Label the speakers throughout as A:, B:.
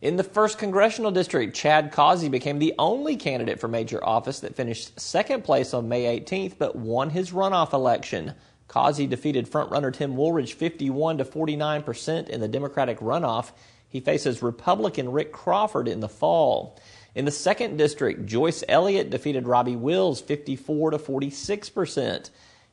A: In the 1st Congressional District, Chad Kazi became the only candidate for major office that finished second place on May 18th but won his runoff election. Kazi defeated frontrunner Tim Woolridge 51 to 49% in the Democratic runoff. He faces Republican Rick Crawford in the fall. In the 2nd District, Joyce Elliott defeated Robbie Wills 54 to 46%.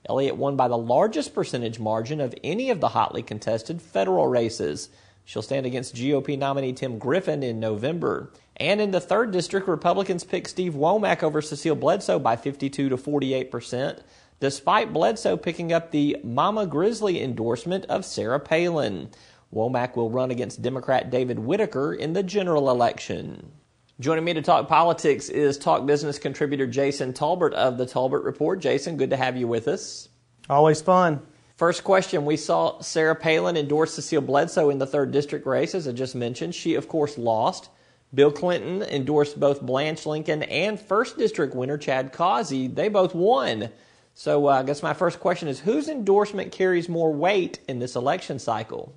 A: Elliott won by the largest percentage margin of any of the hotly contested federal races. She'll stand against GOP nominee Tim Griffin in November. And in the 3rd District, Republicans picked Steve Womack over Cecile Bledsoe by 52 to 48%, despite Bledsoe picking up the Mama Grizzly endorsement of Sarah Palin. Womack will run against Democrat David Whitaker in the general election. Joining me to talk politics is Talk Business contributor Jason Tolbert of the Tolbert Report. Jason, good to have you with us.
B: Always fun.
A: First question, we saw Sarah Palin endorse Cecile Bledsoe in the 3rd District race, as I just mentioned. She, of course, lost. Bill Clinton endorsed both Blanche Lincoln and 1st District winner Chad Kazi. They both won. So I guess my first question is, whose endorsement carries more weight in this election cycle?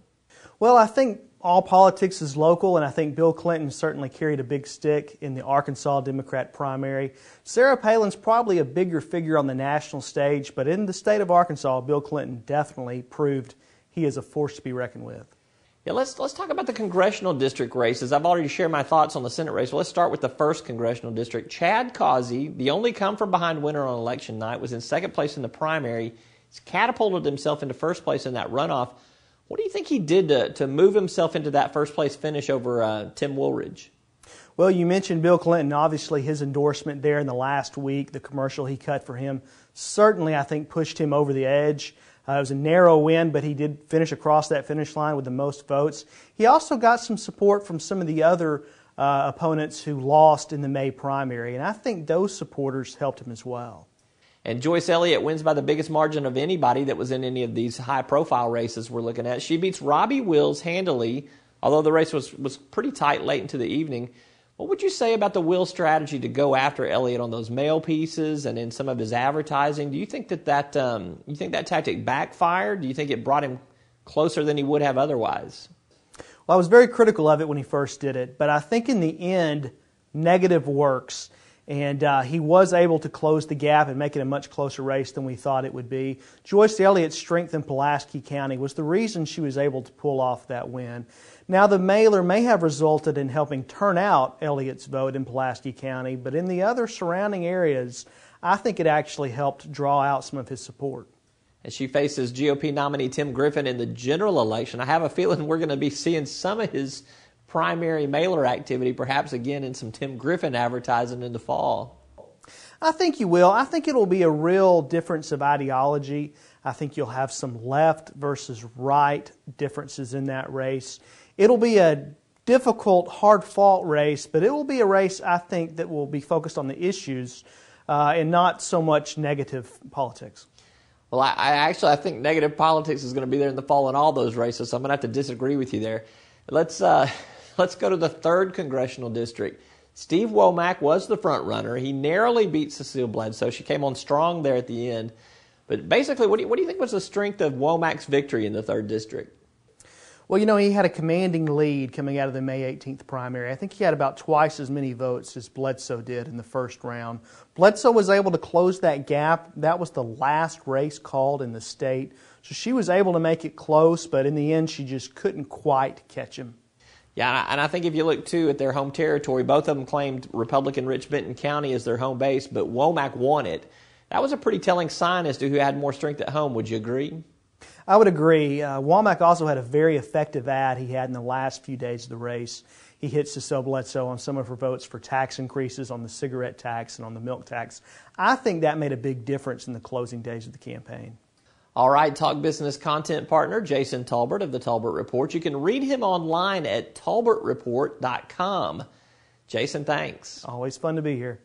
B: Well, I think all politics is local, and I think Bill Clinton certainly carried a big stick in the Arkansas Democrat primary. Sarah Palin's probably a bigger figure on the national stage, but in the state of Arkansas, Bill Clinton definitely proved he is a force to be reckoned with.
A: Yeah, let's talk about the congressional district races. I've already shared my thoughts on the Senate race. Well, let's start with the 1st Congressional District. Chad Kazi, the only come-from-behind winner on election night, was in 2nd place in the primary. He's catapulted himself into 1st place in that runoff. What do you think he did to move himself into that 1st place finish over Tim Woolridge?
B: Well, you mentioned Bill Clinton. Obviously, his endorsement there in the last week, the commercial he cut for him, certainly, I think, pushed him over the edge. It was a narrow win, but he did finish across that finish line with the most votes. He also got some support from some of the other opponents who lost in the May primary, and I think those supporters helped him as well.
A: And Joyce Elliott wins by the biggest margin of anybody that was in any of these high-profile races we're looking at. She beats Robbie Wills handily, although the race was pretty tight late into the evening. What would you say about the Wills strategy to go after Elliott on those mail pieces and in some of his advertising? Do you think that tactic backfired? Do you think it brought him closer than he would have otherwise?
B: Well, I was very critical of it when he first did it, but I think in the end, negative works. And he was able to close the gap and make it a much closer race than we thought it would be. Joyce Elliott's strength in Pulaski County was the reason she was able to pull off that win. Now, the mailer may have resulted in helping turn out Elliott's vote in Pulaski County, but in the other surrounding areas, I think it actually helped draw out some of his support.
A: As she faces GOP nominee Tim Griffin in the general election, I have a feeling we're going to be seeing some of his primary mailer activity, perhaps again in some Tim Griffin advertising in the fall.
B: I think you will. I think it'll be a real difference of ideology. I think you'll have some left versus right differences in that race. It'll be a difficult, hard-fought race, but it will be a race, I think, that will be focused on the issues and not so much negative politics.
A: Well, I think negative politics is going to be there in the fall in all those races, so I'm going to have to disagree with you there. Let's go to the 3rd Congressional District. Steve Womack was the front runner. He narrowly beat Cecile Bledsoe. She came on strong there at the end. But basically, what do you think was the strength of Womack's victory in the 3rd District?
B: Well, you know, he had a commanding lead coming out of the May 18th primary. I think he had about twice as many votes as Bledsoe did in the first round. Bledsoe was able to close that gap. That was the last race called in the state. So she was able to make it close, but in the end, she just couldn't quite catch him.
A: Yeah, and I think if you look, too, at their home territory, both of them claimed Republican Rich Benton County as their home base, but Womack won it. That was a pretty telling sign as to who had more strength at home. Would you agree?
B: I would agree. Womack also had a very effective ad he had in the last few days of the race. He hit Cecile Bledsoe on some of her votes for tax increases on the cigarette tax and on the milk tax. I think that made a big difference in the closing days of the campaign.
A: All right, Talk Business content partner Jason Tolbert of the Tolbert Report. You can read him online at tolbertreport.com. Jason, thanks.
B: Always fun to be here.